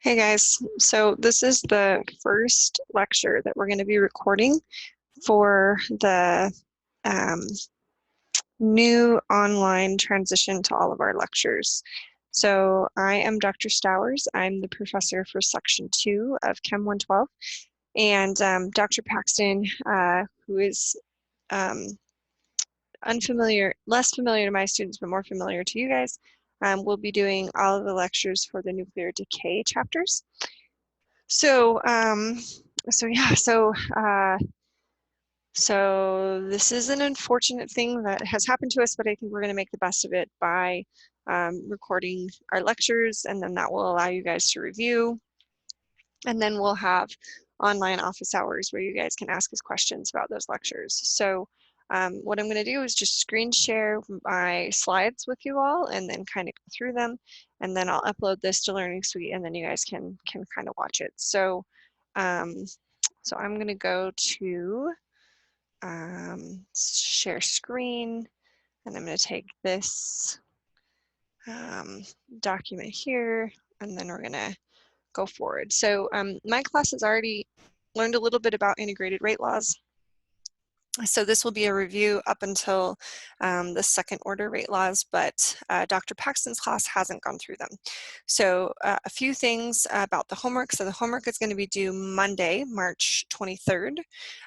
Hey guys, so this is the first lecture that we're going to be recording for the um, new online transition to all of our lectures. So I am Dr. Stowers. I'm the professor for Section 2 of Chem 112. And Dr. Paxton, who is um, less familiar to my students, but more familiar to you guys, will be doing all of the lectures for the nuclear decay chapters. So, so yeah, so this is an unfortunate thing that has happened to us, but I think we're going to make the best of it by recording our lectures, and then that will allow you guys to review. And then we'll have online office hours where you guys can ask us questions about those lectures. So what I'm going to do is just screen share my slides with you all and then kind of go through them. And then I'll upload this to Learning Suite and then you guys can kind of watch it. So, so I'm going to go to share screen, and I'm going to take this document here, and then we're going to go forward. So my class has already learned a little bit about integrated rate laws. So this will be a review up until the second order rate laws, but Dr. Paxton's class hasn't gone through them. So a few things about the homework. So the homework is going to be due Monday, March 23rd,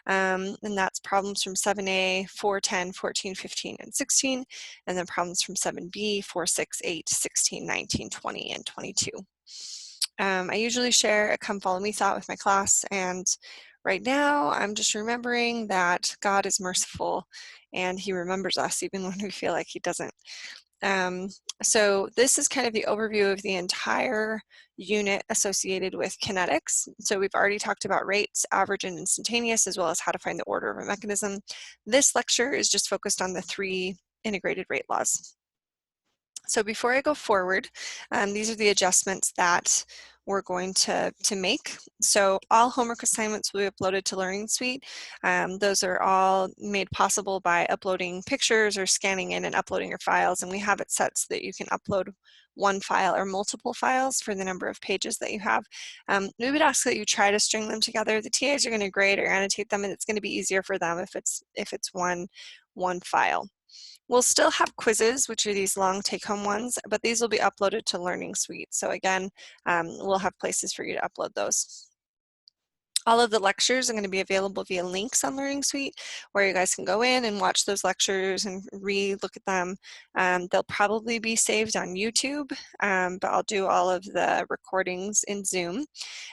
and that's problems from 7A, 4, 10, 14, 15, and 16, and then problems from 7B, 4, 6, 8, 16, 19, 20, and 22. I usually share a come follow me thought with my class, and right now I'm just remembering that God is merciful and he remembers us even when we feel like he doesn't. So this is kind of the overview of the entire unit associated with kinetics. So we've already talked about rates, average and instantaneous, as well as how to find the order of a mechanism. This lecture is just focused on the 3 integrated rate laws. So before I go forward, these are the adjustments that we're going to make. So all homework assignments will be uploaded to Learning Suite. Those are all made possible by uploading pictures or scanning in and uploading your files, and we have it set so that you can upload one file or multiple files for the number of pages that you have. We would ask that you try to string them together. The TAs are going to grade or annotate them, and it's going to be easier for them if it's one file. We'll still have quizzes, which are these long take-home ones, but these will be uploaded to Learning Suite. So again, we'll have places for you to upload those. All of the lectures are going to be available via links on Learning Suite, where you guys can go in and watch those lectures and re-look at them. They'll probably be saved on YouTube, but I'll do all of the recordings in Zoom.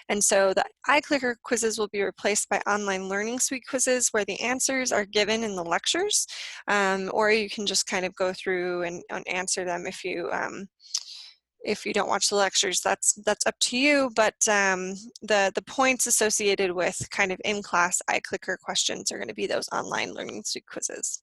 And so the iClicker quizzes will be replaced by online Learning Suite quizzes where the answers are given in the lectures, or you can just kind of go through and answer them if you don't watch the lectures. That's up to you, but the points associated with kind of in-class iClicker questions are going to be those online Learning Suite quizzes.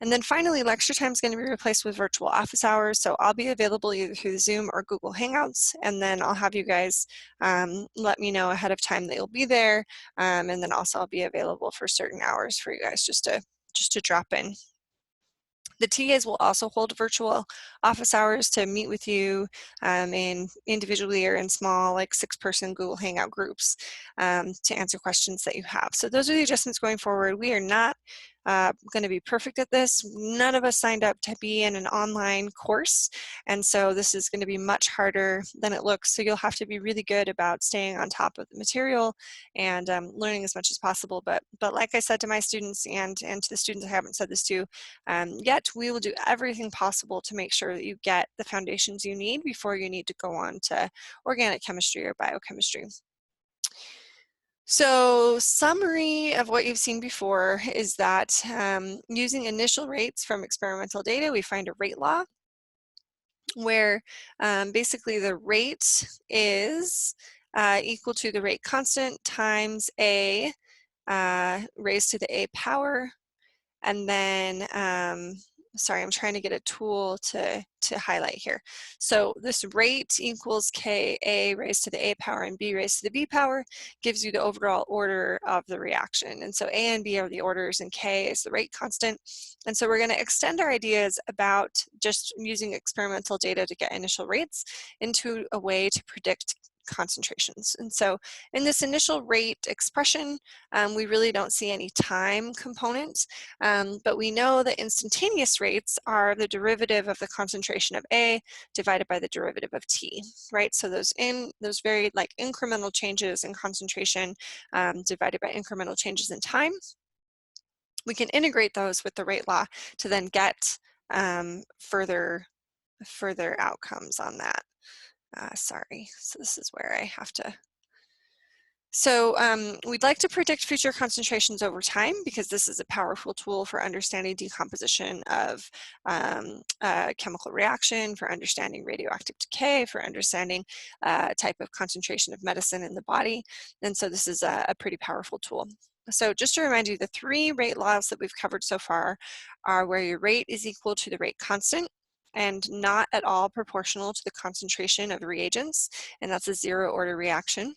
And then finally, lecture time is going to be replaced with virtual office hours. So I'll be available either through Zoom or Google Hangouts, and then I'll have you guys let me know ahead of time that you'll be there. And then also I'll be available for certain hours for you guys just to drop in. The TAs will also hold virtual office hours to meet with you in individually or in small, like 6-person Google Hangout groups to answer questions that you have. So those are the adjustments going forward. We are not going to be perfect at this. None of us signed up to be in an online course, and so this is going to be much harder than it looks. So you'll have to be really good about staying on top of the material and learning as much as possible. But like I said to my students and to the students I haven't said this to yet, we will do everything possible to make sure that you get the foundations you need before you need to go on to organic chemistry or biochemistry. So summary of what you've seen before is that using initial rates from experimental data, we find a rate law where basically the rate is equal to the rate constant times a raised to the a power, and then sorry, I'm trying to get a tool to highlight here. So this rate equals Ka raised to the A power and B raised to the B power gives you the overall order of the reaction. And so A and B are the orders and K is the rate constant. And so we're going to extend our ideas about just using experimental data to get initial rates into a way to predict concentrations. And so in this initial rate expression, we really don't see any time components, but we know that instantaneous rates are the derivative of the concentration of A divided by the derivative of T, right? So those very like incremental changes in concentration divided by incremental changes in time, we can integrate those with the rate law to then get further outcomes on that. Sorry, so this is where I have to. So we'd like to predict future concentrations over time because this is a powerful tool for understanding decomposition of chemical reaction, for understanding radioactive decay, for understanding type of concentration of medicine in the body. And so this is a pretty powerful tool. So just to remind you, the 3 rate laws that we've covered so far are where your rate is equal to the rate constant and not at all proportional to the concentration of reagents, and that's a 0-order reaction.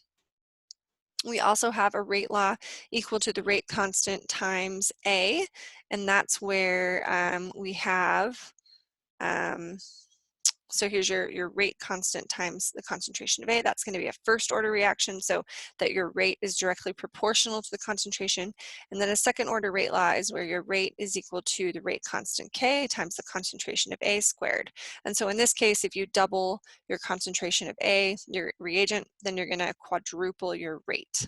We also have a rate law equal to the rate constant times A, and that's where we have, so here's your rate constant times the concentration of A. That's going to be a 1st-order reaction, so that your rate is directly proportional to the concentration. And then a 2nd-order rate law is where your rate is equal to the rate constant K times the concentration of A squared. And so in this case, if you double your concentration of A, your reagent, then you're going to quadruple your rate.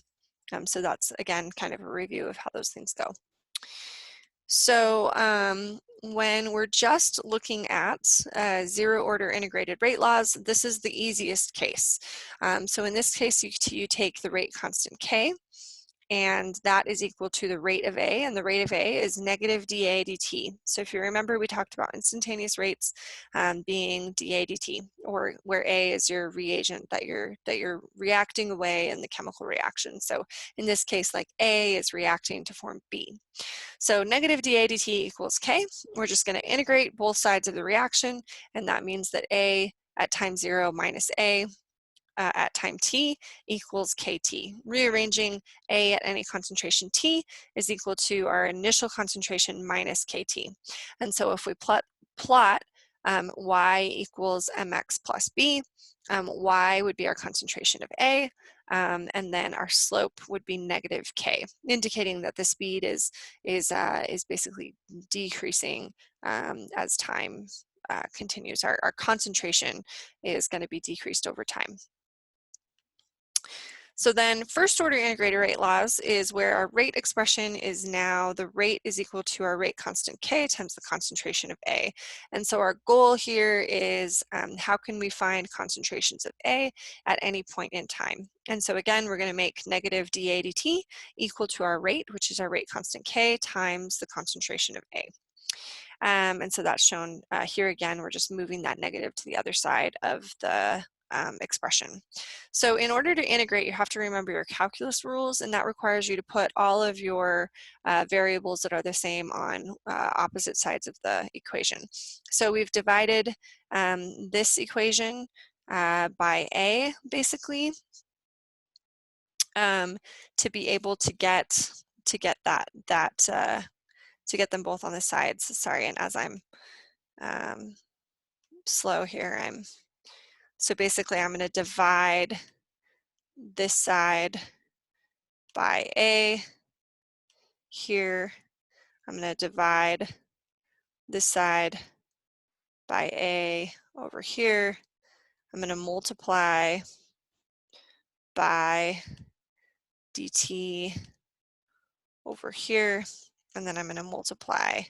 So that's, again, kind of a review of how those things go. So when we're just looking at 0-order integrated rate laws, this is the easiest case. So in this case, you take the rate constant K, and that is equal to the rate of A, and the rate of A is negative dA dt. So if you remember, we talked about instantaneous rates being dA dt, or where A is your reagent that you're reacting away in the chemical reaction. So in this case, like A is reacting to form B. So negative dA dt equals K. We're just going to integrate both sides of the reaction, and that means that A at time 0 minus A at time t equals kt. Rearranging A at any concentration t is equal to our initial concentration minus kt. And so if we plot y equals mx plus b, y would be our concentration of A, and then our slope would be negative k, indicating that the speed is basically decreasing as time continues. Our concentration is going to be decreased over time. So then 1st-order integrated rate laws is where our rate expression is now the rate is equal to our rate constant K times the concentration of A. And so our goal here is how can we find concentrations of A at any point in time? And so again, we're going to make negative dA dt equal to our rate, which is our rate constant K times the concentration of A. And so that's shown here again. We're just moving that negative to the other side of the expression. So in order to integrate, you have to remember your calculus rules, and that requires you to put all of your variables that are the same on opposite sides of the equation. So we've divided this equation by A, basically, to be able to get them both on the sides. Sorry, and as I'm slow here, so basically I'm going to divide this side by A here. I'm going to divide this side by A over here. I'm going to multiply by dt over here, and then I'm going to multiply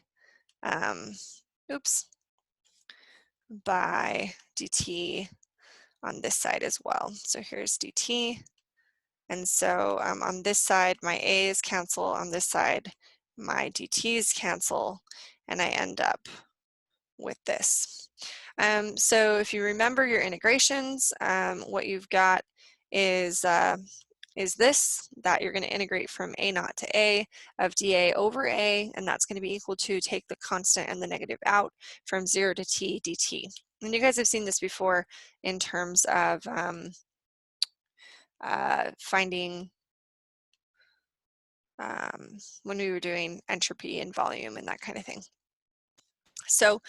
by dt on this side as well. So here's dt. And so on this side, my A's cancel. On this side, my DT's cancel. And I end up with this. So if you remember your integrations, what you've got is this, that you're going to integrate from A naught to A of dA over A, and that's going to be equal to take the constant and the negative out from 0 to t dt. And you guys have seen this before in terms of finding when we were doing entropy and volume and that kind of thing. So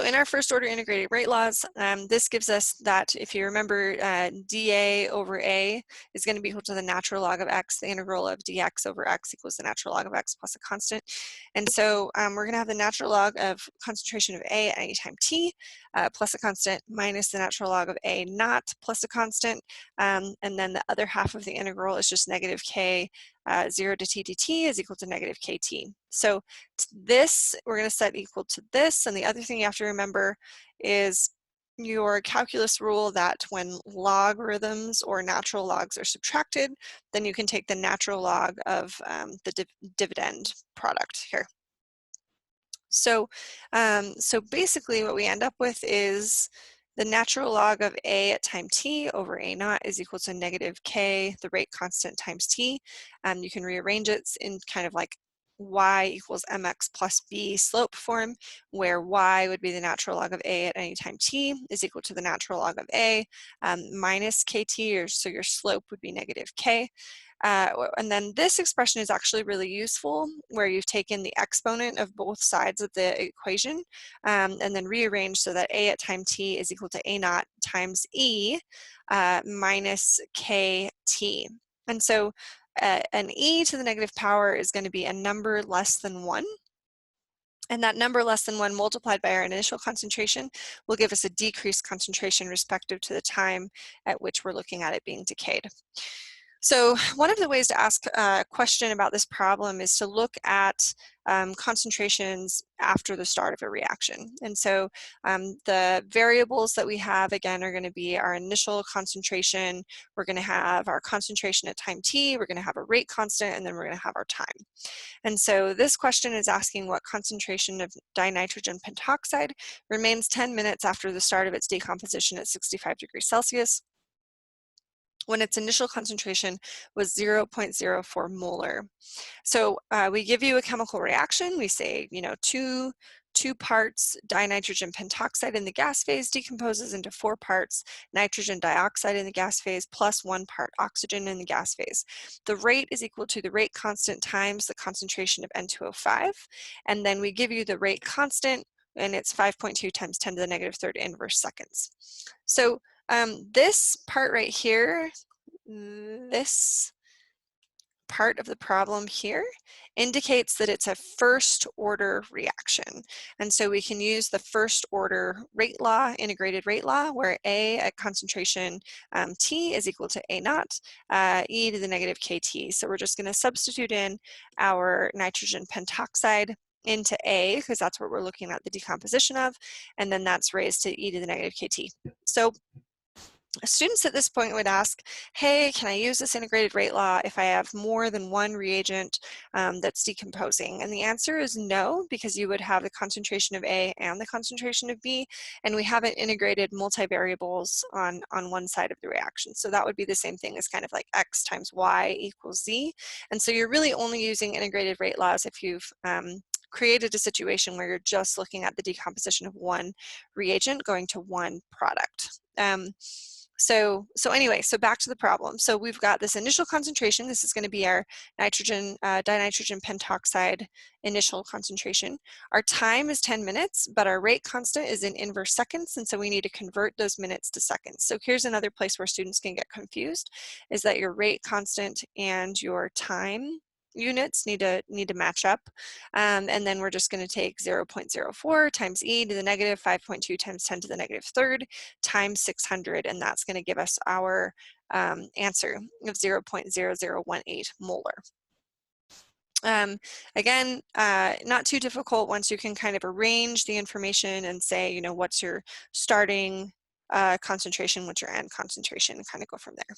in our first order integrated rate laws, this gives us that, if you remember, dA over A is going to be equal to the natural log of x. The integral of dx over x equals the natural log of x plus a constant. And so we're going to have the natural log of concentration of A at any time t plus a constant minus the natural log of A naught plus a constant. And then the other half of the integral is just negative k 0 to t dt is equal to negative kt. So this we're going to set equal to this, and the other thing you have to remember is your calculus rule that when logarithms or natural logs are subtracted, then you can take the natural log of the dividend product here. So, so basically what we end up with is the natural log of A at time t over A naught is equal to negative k, the rate constant, times t. You can rearrange it in kind of like y equals mx plus b slope form, where y would be the natural log of A at any time t is equal to the natural log of A minus kt, or so your slope would be negative k. And then this expression is actually really useful, where you've taken the exponent of both sides of the equation and then rearranged so that A at time t is equal to A naught times E minus kt. And so an e to the negative power is going to be a number less than 1. And that number less than 1 multiplied by our initial concentration will give us a decreased concentration respective to the time at which we're looking at it being decayed. So one of the ways to ask a question about this problem is to look at concentrations after the start of a reaction. And so the variables that we have, again, are going to be our initial concentration. We're going to have our concentration at time t, we're going to have a rate constant, and then we're going to have our time. And so this question is asking what concentration of dinitrogen pentoxide remains 10 minutes after the start of its decomposition at 65 degrees Celsius, when its initial concentration was 0.04 molar. So we give you a chemical reaction. We say, you know, two parts dinitrogen pentoxide in the gas phase decomposes into 4 parts nitrogen dioxide in the gas phase plus 1 part oxygen in the gas phase. The rate is equal to the rate constant times the concentration of N2O5. And then we give you the rate constant, and it's 5.2 times 10 to the negative third inverse seconds. So this part right here, this part of the problem here indicates that it's a first order reaction. And so we can use the first order rate law, integrated rate law, where A at concentration T is equal to A naught, e to the negative KT. So we're just going to substitute in our nitrogen pentoxide into A, because that's what we're looking at the decomposition of, and then that's raised to e to the negative KT. So students at this point would ask, hey, can I use this integrated rate law if I have more than one reagent that's decomposing? And the answer is no, because you would have the concentration of A and the concentration of B, and we haven't integrated multivariables on one side of the reaction. So that would be the same thing as kind of like X times Y equals Z. And so you're really only using integrated rate laws if you've created a situation where you're just looking at the decomposition of one reagent going to one product. So anyway, so back to the problem. So we've got this initial concentration. This is going to be our nitrogen, dinitrogen pentoxide initial concentration. Our time is 10 minutes, but our rate constant is in inverse seconds, and so we need to convert those minutes to seconds. So here's another place where students can get confused, is that your rate constant and your time units need to match up, and then we're just going to take 0.04 times e to the negative 5.2 times 10 to the negative third times 600, and that's going to give us our answer of 0.0018 molar. Again, not too difficult once you can kind of arrange the information and say, you know, what's your starting concentration, what's your end concentration, and kind of go from there.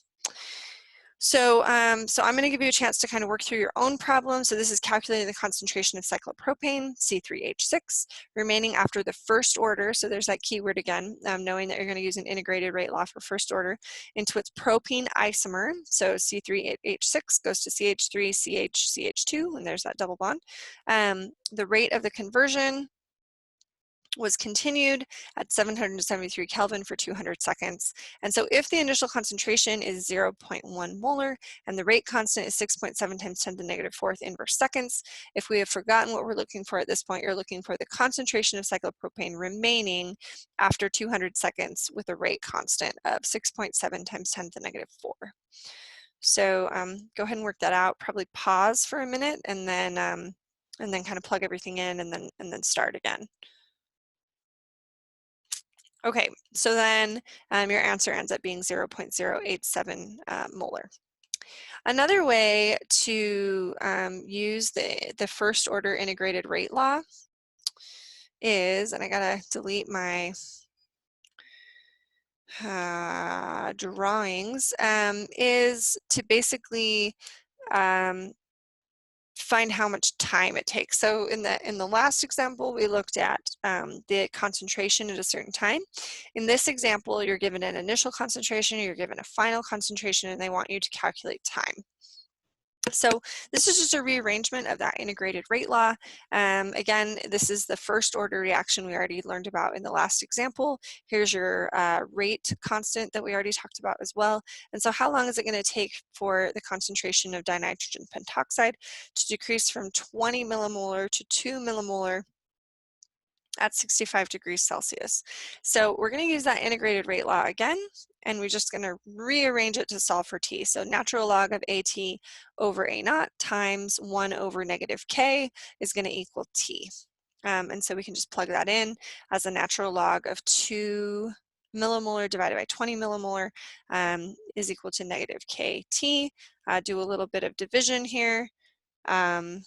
So, so I'm going to give you a chance to kind of work through your own problem. So this is calculating the concentration of cyclopropane, C3H6, remaining after the first order. So there's that keyword again, knowing that you're going to use an integrated rate law for first order, into its propene isomer. So C3H6 goes to CH3, CH, CH2, and there's that double bond. The rate of the conversion was continued at 773 Kelvin for 200 seconds. And so if the initial concentration is 0.1 molar and the rate constant is 6.7 times 10 to the negative fourth inverse seconds, if we have forgotten what we're looking for at this point, you're looking for the concentration of cyclopropane remaining after 200 seconds with a rate constant of 6.7 times 10 to the negative 4. So go ahead and work that out. Probably pause for a minute and then kind of plug everything in and then start again. Okay, so then your answer ends up being 0.087 molar. Another way to use the first order integrated rate law is, and I gotta delete my drawings, is to basically find how much time it takes. So in the last example, we looked at the concentration at a certain time. In this example, you're given an initial concentration, you're given a final concentration, and they want you to calculate time. So this is just a rearrangement of that integrated rate law. Again, this is the first order reaction we already learned about in the last example. Here's your rate constant that we already talked about as well. And so how long is it going to take for the concentration of dinitrogen pentoxide to decrease from 20 millimolar to 2 millimolar at 65 degrees Celsius? So we're going to use that integrated rate law again, and we're just going to rearrange it to solve for t. So natural log of AT over A naught times 1 over negative K is going to equal t. And so we can just plug that in as a natural log of 2 millimolar divided by 20 millimolar is equal to negative KT. Do a little bit of division here. And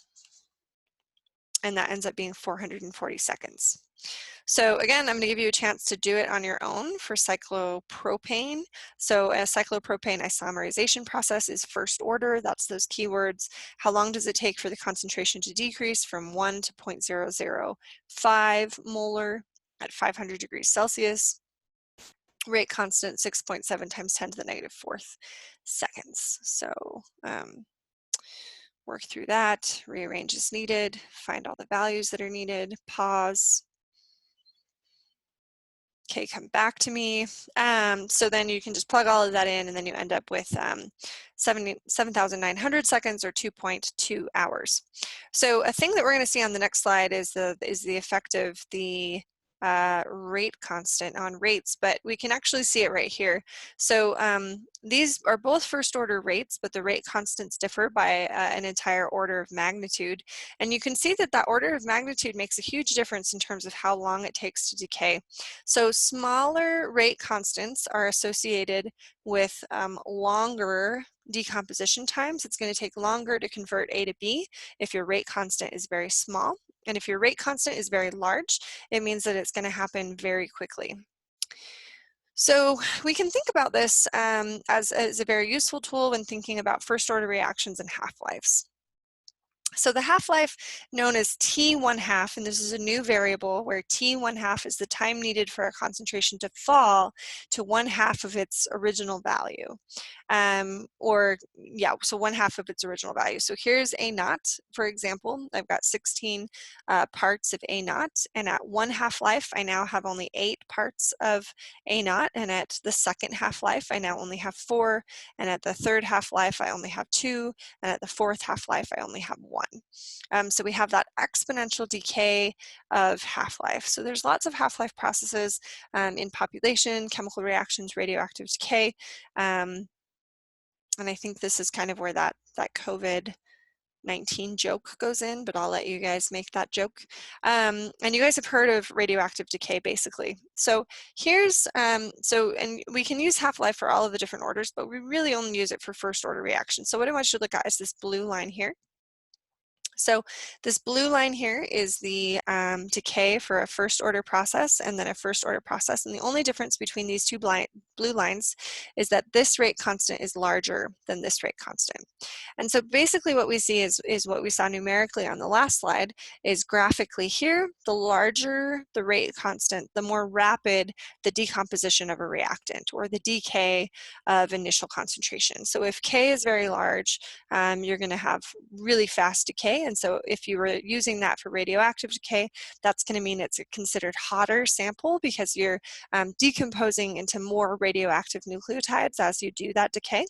that ends up being 440 seconds. So again, I'm going to give you a chance to do it on your own for cyclopropane. So a cyclopropane isomerization process is first order. That's those keywords. How long does it take for the concentration to decrease from 1 to 0.005 molar at 500 degrees Celsius? Rate constant 6.7 times 10 to the negative fourth seconds. So work through that, rearrange as needed, find all the values that are needed, pause. Okay, come back to me. So then you can just plug all of that in and then you end up with 7,900 seconds or 2.2 hours. So a thing that we're gonna see on the next slide is the effect of the rate constant on rates, but we can actually see it right here. So these are both first order rates, but the rate constants differ by an entire order of magnitude. And you can see that that order of magnitude makes a huge difference in terms of how long it takes to decay. So smaller rate constants are associated with longer decomposition times. It's going to take longer to convert A to B if your rate constant is very small. And if your rate constant is very large, it means that it's going to happen very quickly. So we can think about this as a very useful tool when thinking about first order reactions and half-lives. So the half-life known as T1/2, and this is a new variable where T1/2 is the time needed for a concentration to fall to 1/2 of its original value. So 1/2 of its original value. So here's A naught, for example. I've got 16 parts of A naught, and at 1 half-life, I now have only 8 parts of A naught, and at the second half-life, I now only have 4, and at the third half-life, I only have 2, and at the fourth half-life, I only have 1. So we have that exponential decay of half-life. So there's lots of half-life processes in population, chemical reactions, radioactive decay, and I think this is kind of where that COVID-19 joke goes in, but I'll let you guys make that joke. And you guys have heard of radioactive decay, basically. So here's, and we can use half-life for all of the different orders, but we really only use it for first order reactions. So what I want you to look at is this blue line here. So this blue line here is the decay for a first order process and then a first order process. And the only difference between these two blue lines is that this rate constant is larger than this rate constant. And so basically what we see is what we saw numerically on the last slide is graphically here, the larger the rate constant, the more rapid the decomposition of a reactant or the decay of initial concentration. So if K is very large, you're going to have really fast decay decay. And so if you were using that for radioactive decay, that's going to mean it's a considered hotter sample because you're decomposing into more radioactive nucleotides as you do that decay.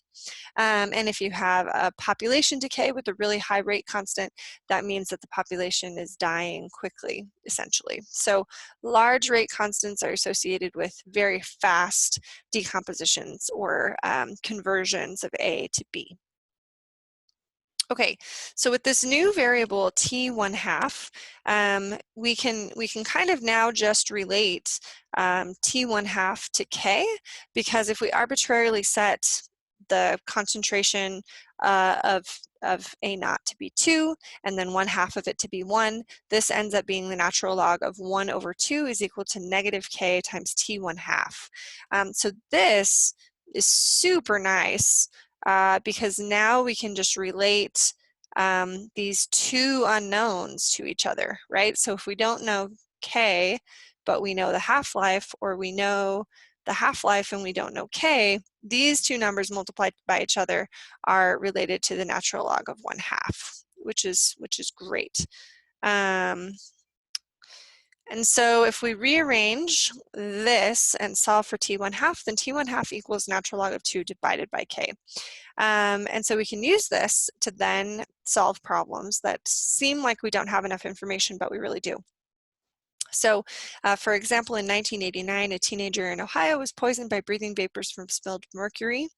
And if you have a population decay with a really high rate constant, that means that the population is dying quickly, essentially. So large rate constants are associated with very fast decompositions or conversions of A to B. Okay, so with this new variable t1/2, we can kind of now just relate t1/2 to K, because if we arbitrarily set the concentration of A naught to be 2 and then 1/2 of it to be 1, this ends up being the natural log of 1/2 is equal to -K times t1/2. So this is super nice. Because now we can just relate these two unknowns to each other, right? So if we don't know K, but we know the half-life, or we know the half-life and we don't know K, these two numbers multiplied by each other are related to the natural log of 1/2, which is great. And so if we rearrange this and solve for t1/2, then t1/2 equals natural log of 2 divided by K. And so we can use this to then solve problems that seem like we don't have enough information, but we really do. So, for example, in 1989, a teenager in Ohio was poisoned by breathing vapors from spilled mercury.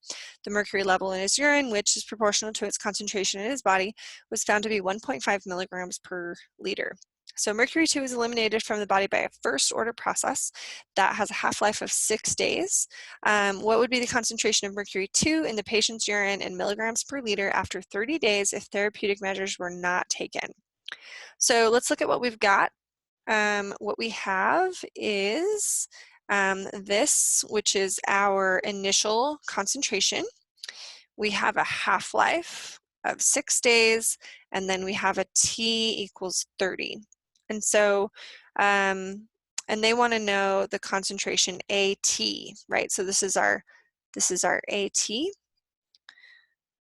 The mercury level in his urine, which is proportional to its concentration in his body, was found to be 1.5 milligrams per liter. So mercury-2 is eliminated from the body by a first-order process that has a half-life of 6 days. What would be the concentration of mercury-2 in the patient's urine in milligrams per liter after 30 days if therapeutic measures were not taken? So let's look at what we've got. What we have is this, which is our initial concentration. We have a half-life of 6 days, and then we have a t equals 30. And so, and they want to know the concentration AT, right? So this is our AT.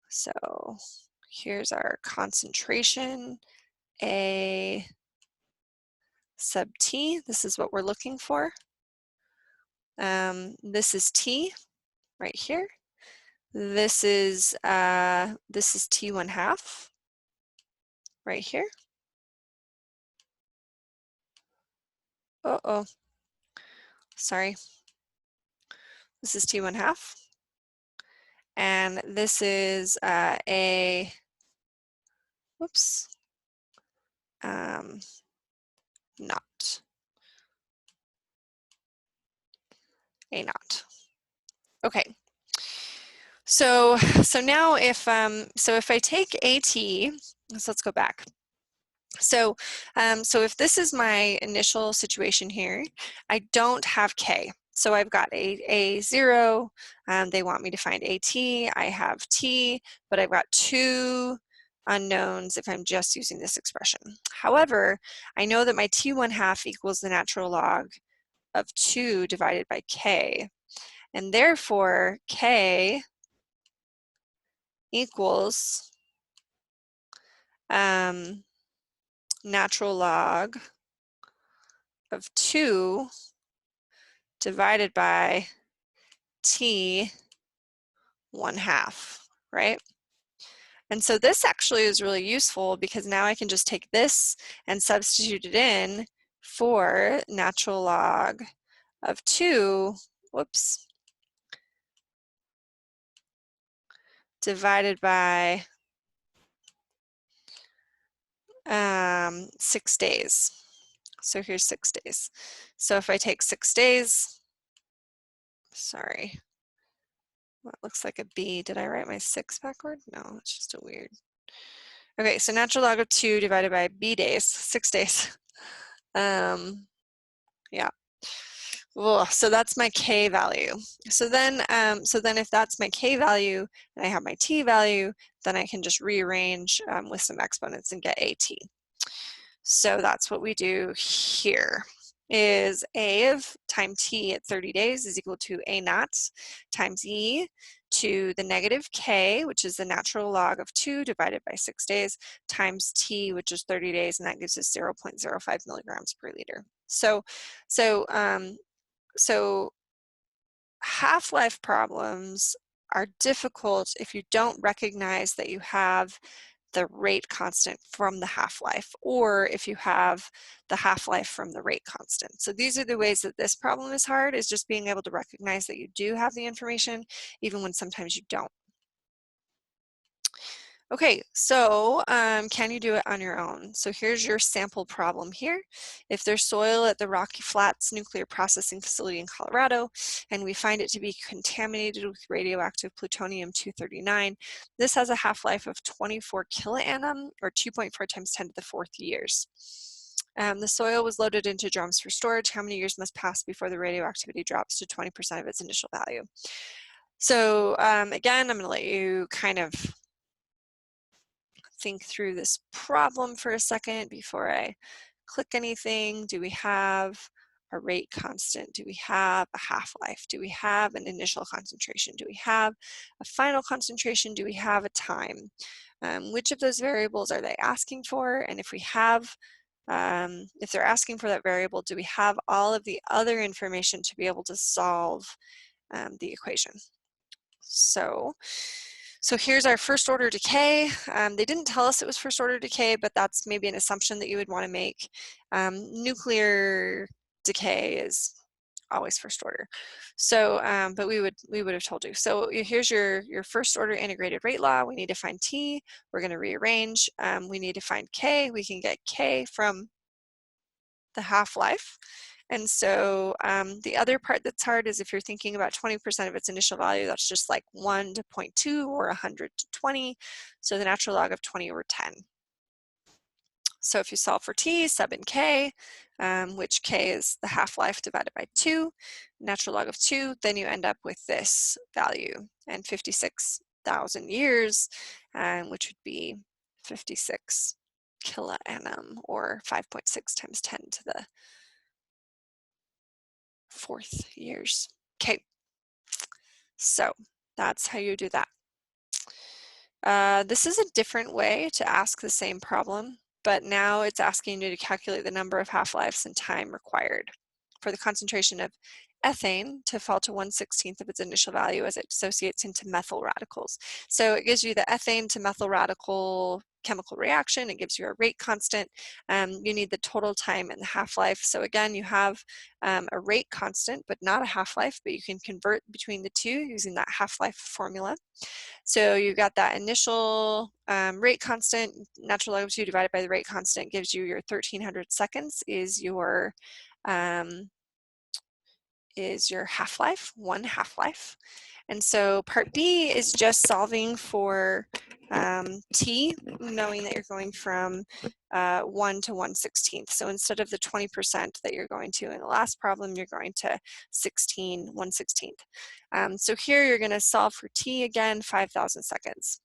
So here's our concentration, A sub T. This is what we're looking for. This is T right here. This is t1/2 right here. Uh-oh, sorry. This is t1/2. And this is whoops, not, A naught. Okay. So now if I take AT, so let's go back. So if this is my initial situation here, I don't have K. So I've got a 0, they want me to find AT, I have T, but I've got 2 unknowns if I'm just using this expression. However, I know that my t1/2 equals the natural log of 2 divided by K, and therefore K equals natural log of 2 divided by t1/2, right? And so this actually is really useful because now I can just take this and substitute it in for natural log of 2, whoops, divided by 6 days. So here's 6 days. So if I take 6 days, sorry, that looks like a B. Did I write my 6 backward? No, it's just a weird. Okay, so natural log of 2 divided by B days, 6 days. Yeah. Ugh, so that's my K value. So then if that's my K value and I have my T value, then I can just rearrange with some exponents and get AT. So that's what we do here. Is A of time T at 30 days is equal to A naught times E to the negative k, which is the natural log of 2 divided by 6 days, times t, which is 30 days, and that gives us 0.05 milligrams per liter. So half-life problems are difficult if you don't recognize that you have the rate constant from the half-life, or if you have the half-life from the rate constant. So these are the ways that this problem is hard, is just being able to recognize that you do have the information, even when sometimes you don't. Okay, so can you do it on your own? So here's your sample problem here. If there's soil at the Rocky Flats Nuclear Processing Facility in Colorado, and we find it to be contaminated with radioactive plutonium-239, this has a half-life of 24 kiloannum, or 2.4 times 10 to the 4th years. The soil was loaded into drums for storage. How many years must pass before the radioactivity drops to 20% of its initial value? So again, I'm going to let you kind of think through this problem for a second before I click anything. Do we have a rate constant? Do we have a half-life? Do we have an initial concentration? Do we have a final concentration? Do we have a time? Which of those variables are they asking for? And if we have, if they're asking for that variable, do we have all of the other information to be able to solve the equation? So here's our first order decay. They didn't tell us it was first order decay, but that's maybe an assumption that you would want to make. Nuclear decay is always first order. So, but we would have told you. So here's your first order integrated rate law. We need to find T. We're going to rearrange. We need to find K. We can get K from the half-life. And so the other part that's hard is if you're thinking about 20% of its initial value, that's just like 1 to 0.2 or 100 to 20. So the natural log of 20 over 10. So if you solve for T, sub in K, which K is the half-life divided by 2, natural log of 2, then you end up with this value. And 56,000 years, which would be 56 kiloannum, or 5.6 times 10 to the 4th years. Okay, so that's how you do that. This is a different way to ask the same problem, but now it's asking you to calculate the number of half-lives and time required for the concentration of ethane to fall to 1/16 of its initial value as it dissociates into methyl radicals. So it gives you the ethane to methyl radical chemical reaction. It gives you a rate constant. You need the total time and the half-life. So again, you have a rate constant, but not a half-life, but you can convert between the two using that half-life formula. So you've got that initial rate constant, natural log of 2 divided by the rate constant gives you your 1300 seconds is your half-life, 1 half-life. And so part B is just solving for T, knowing that you're going from 1 to 1/16. So instead of the 20% that you're going to in the last problem, you're going to 1/16. So here you're going to solve for T again, 5,000 seconds.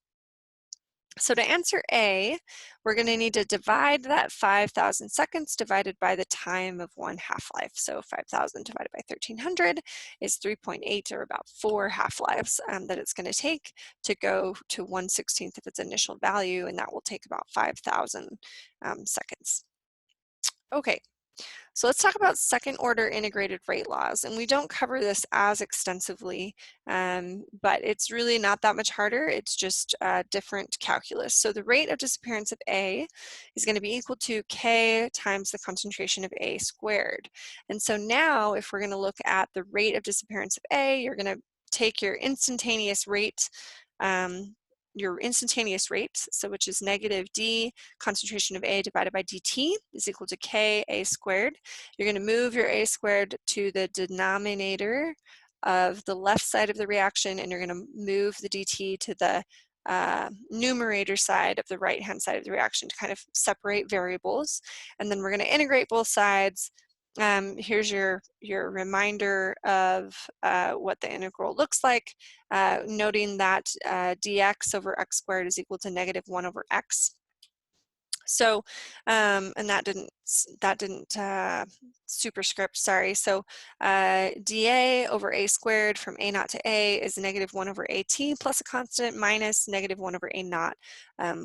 So to answer A, we're going to need to divide that 5,000 seconds divided by the time of 1 half-life. So 5,000 divided by 1,300 is 3.8, or about 4 half-lives that it's going to take to go to 1/16 of its initial value, and that will take about 5,000 seconds. Okay. So let's talk about second order integrated rate laws. And we don't cover this as extensively, but it's really not that much harder. It's just different calculus. So the rate of disappearance of A is going to be equal to K times the concentration of A squared. And so now if we're going to look at the rate of disappearance of A, you're going to take your instantaneous rate, so which is negative D concentration of A divided by dt is equal to K A squared. You're going to move your A squared to the denominator of the left side of the reaction, and you're going to move the dt to the numerator side of the right-hand side of the reaction to kind of separate variables. And then we're going to integrate both sides. Here's your reminder of what the integral looks like, noting that dx over x squared is equal to negative 1 over x. So, and that didn't superscript, sorry. So dA over A squared from A naught to A is negative 1 over AT plus a constant minus negative 1 over A naught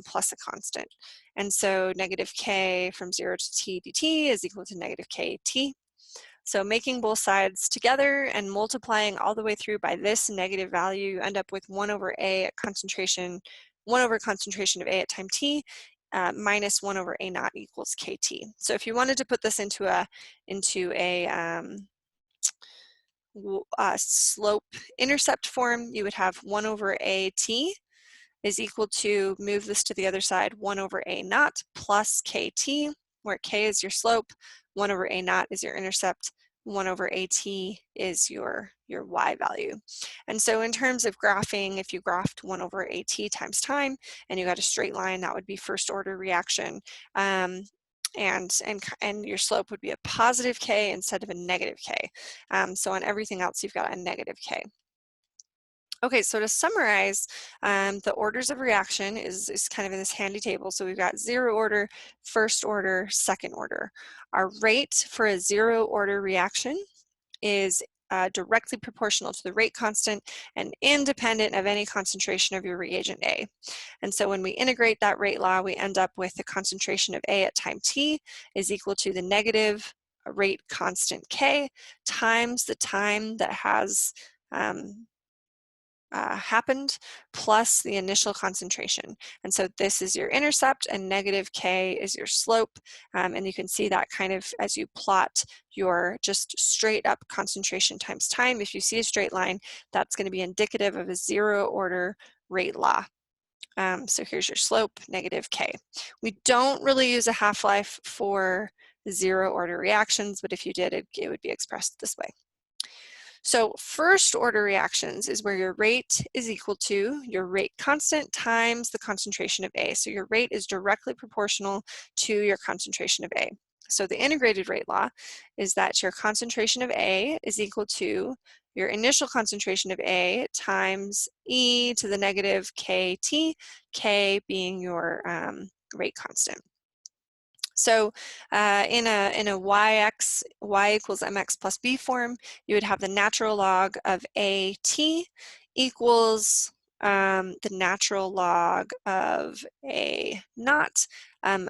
plus a constant. And so negative K from 0 to T dt is equal to negative KT. So making both sides together and multiplying all the way through by this negative value, you end up with 1 over A at concentration, 1 over concentration of A at time t, minus 1 over A naught equals KT. So if you wanted to put this into a slope intercept form, you would have 1 over AT is equal to, move this to the other side, 1 over A naught plus KT, where K is your slope, 1 over A naught is your intercept, 1 over AT is your Y value. And so in terms of graphing, if you graphed 1 over AT times time and you got a straight line, that would be first order reaction. And your slope would be a positive K instead of a negative K. So on everything else, you've got a negative K. Okay, so to summarize, the orders of reaction is kind of in this handy table. So we've got 0 order, first order, second order. Our rate for a 0 order reaction is directly proportional to the rate constant and independent of any concentration of your reagent A. And so when we integrate that rate law, we end up with the concentration of A at time t is equal to the negative rate constant K times the time that has happened plus the initial concentration. And so this is your intercept and negative K is your slope. And you can see that kind of as you plot your just straight up concentration times time. If you see a straight line, that's going to be indicative of a 0 order rate law. So here's your slope, negative K. We don't really use a half-life for 0 order reactions, but if you did, it would be expressed this way. So first order reactions is where your rate is equal to your rate constant times the concentration of A. So your rate is directly proportional to your concentration of A. So the integrated rate law is that your concentration of A is equal to your initial concentration of A times e to the negative KT, K being your rate constant. So in a y equals mx plus b form, you would have the natural log of AT equals the natural log of A naught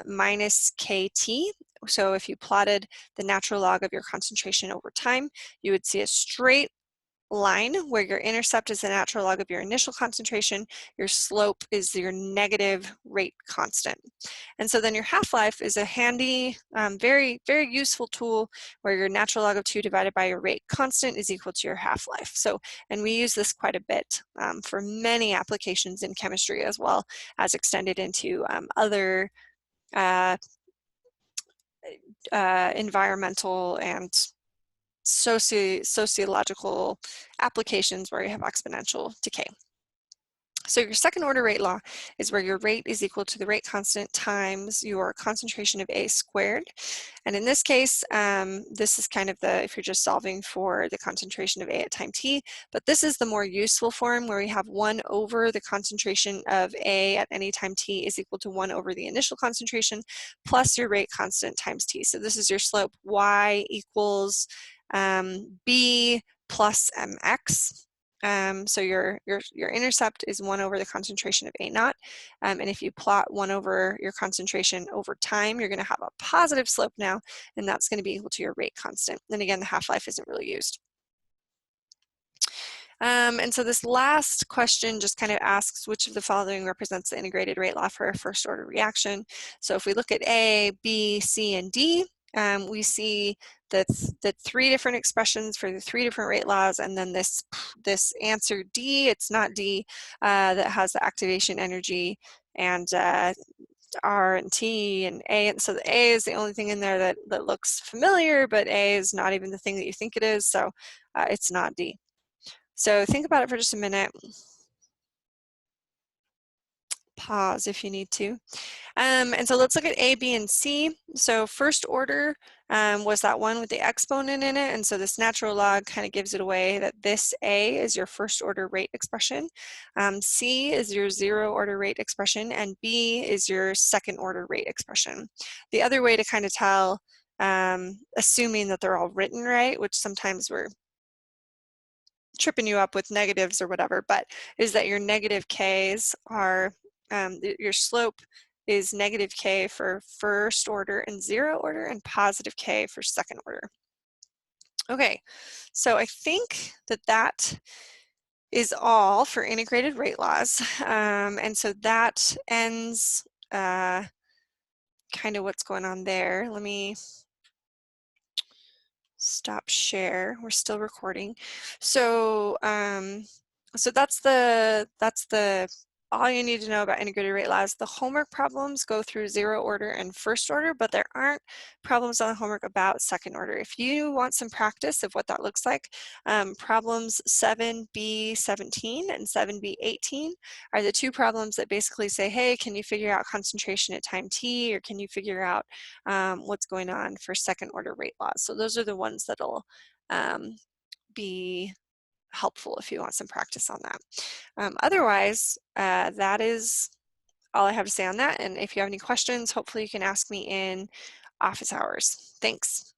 minus KT. So if you plotted the natural log of your concentration over time, you would see a straight line where your intercept is the natural log of your initial concentration, your slope is your negative rate constant. And so then your half-life is a handy, very, very useful tool where your natural log of 2 divided by your rate constant is equal to your half-life. So, and we use this quite a bit for many applications in chemistry as well as extended into other environmental and sociological applications where you have exponential decay. So your second order rate law is where your rate is equal to the rate constant times your concentration of A squared. And in this case, this is kind of if you're just solving for the concentration of A at time t, but this is the more useful form where we have 1 over the concentration of A at any time t is equal to 1 over the initial concentration plus your rate constant times t. So this is your slope y equals b plus mx. So your intercept is 1 over the concentration of A naught. And if you plot 1 over your concentration over time, you're going to have a positive slope now, and that's going to be equal to your rate constant. And again, the half-life isn't really used. And so this last question just kind of asks which of the following represents the integrated rate law for a first order reaction. So if we look at A, B, C, and D, we see the 3 different expressions for the 3 different rate laws, and then this answer D, it's not D, that has the activation energy, and R and T and A, and so the A is the only thing in there that looks familiar, but A is not even the thing that you think it is, so it's not D. So think about it for just a minute. pause if you need to. And so let's look at A, B, and C. So first order was that one with the exponent in it, and so this natural log kind of gives it away that this A is your first order rate expression, C is your zero order rate expression, and B is your second order rate expression. The other way to kind of tell, assuming that they're all written right, which sometimes we're tripping you up with negatives or whatever, but is that your negative K's are, your slope is negative K for first order and zero order, and positive K for second order. Okay, so I think that that is all for integrated rate laws. And so that ends kind of what's going on there. Let me stop share. We're still recording. So so that's the all you need to know about integrated rate laws. The homework problems go through zero order and first order, but there aren't problems on the homework about second order. If you want some practice of what that looks like, problems 7B17 and 7B18 are the two problems that basically say, hey, can you figure out concentration at time t, or can you figure out what's going on for second order rate laws? So those are the ones that'll be helpful if you want some practice on that. Otherwise, that is all I have to say on that. And if you have any questions, hopefully you can ask me in office hours. Thanks.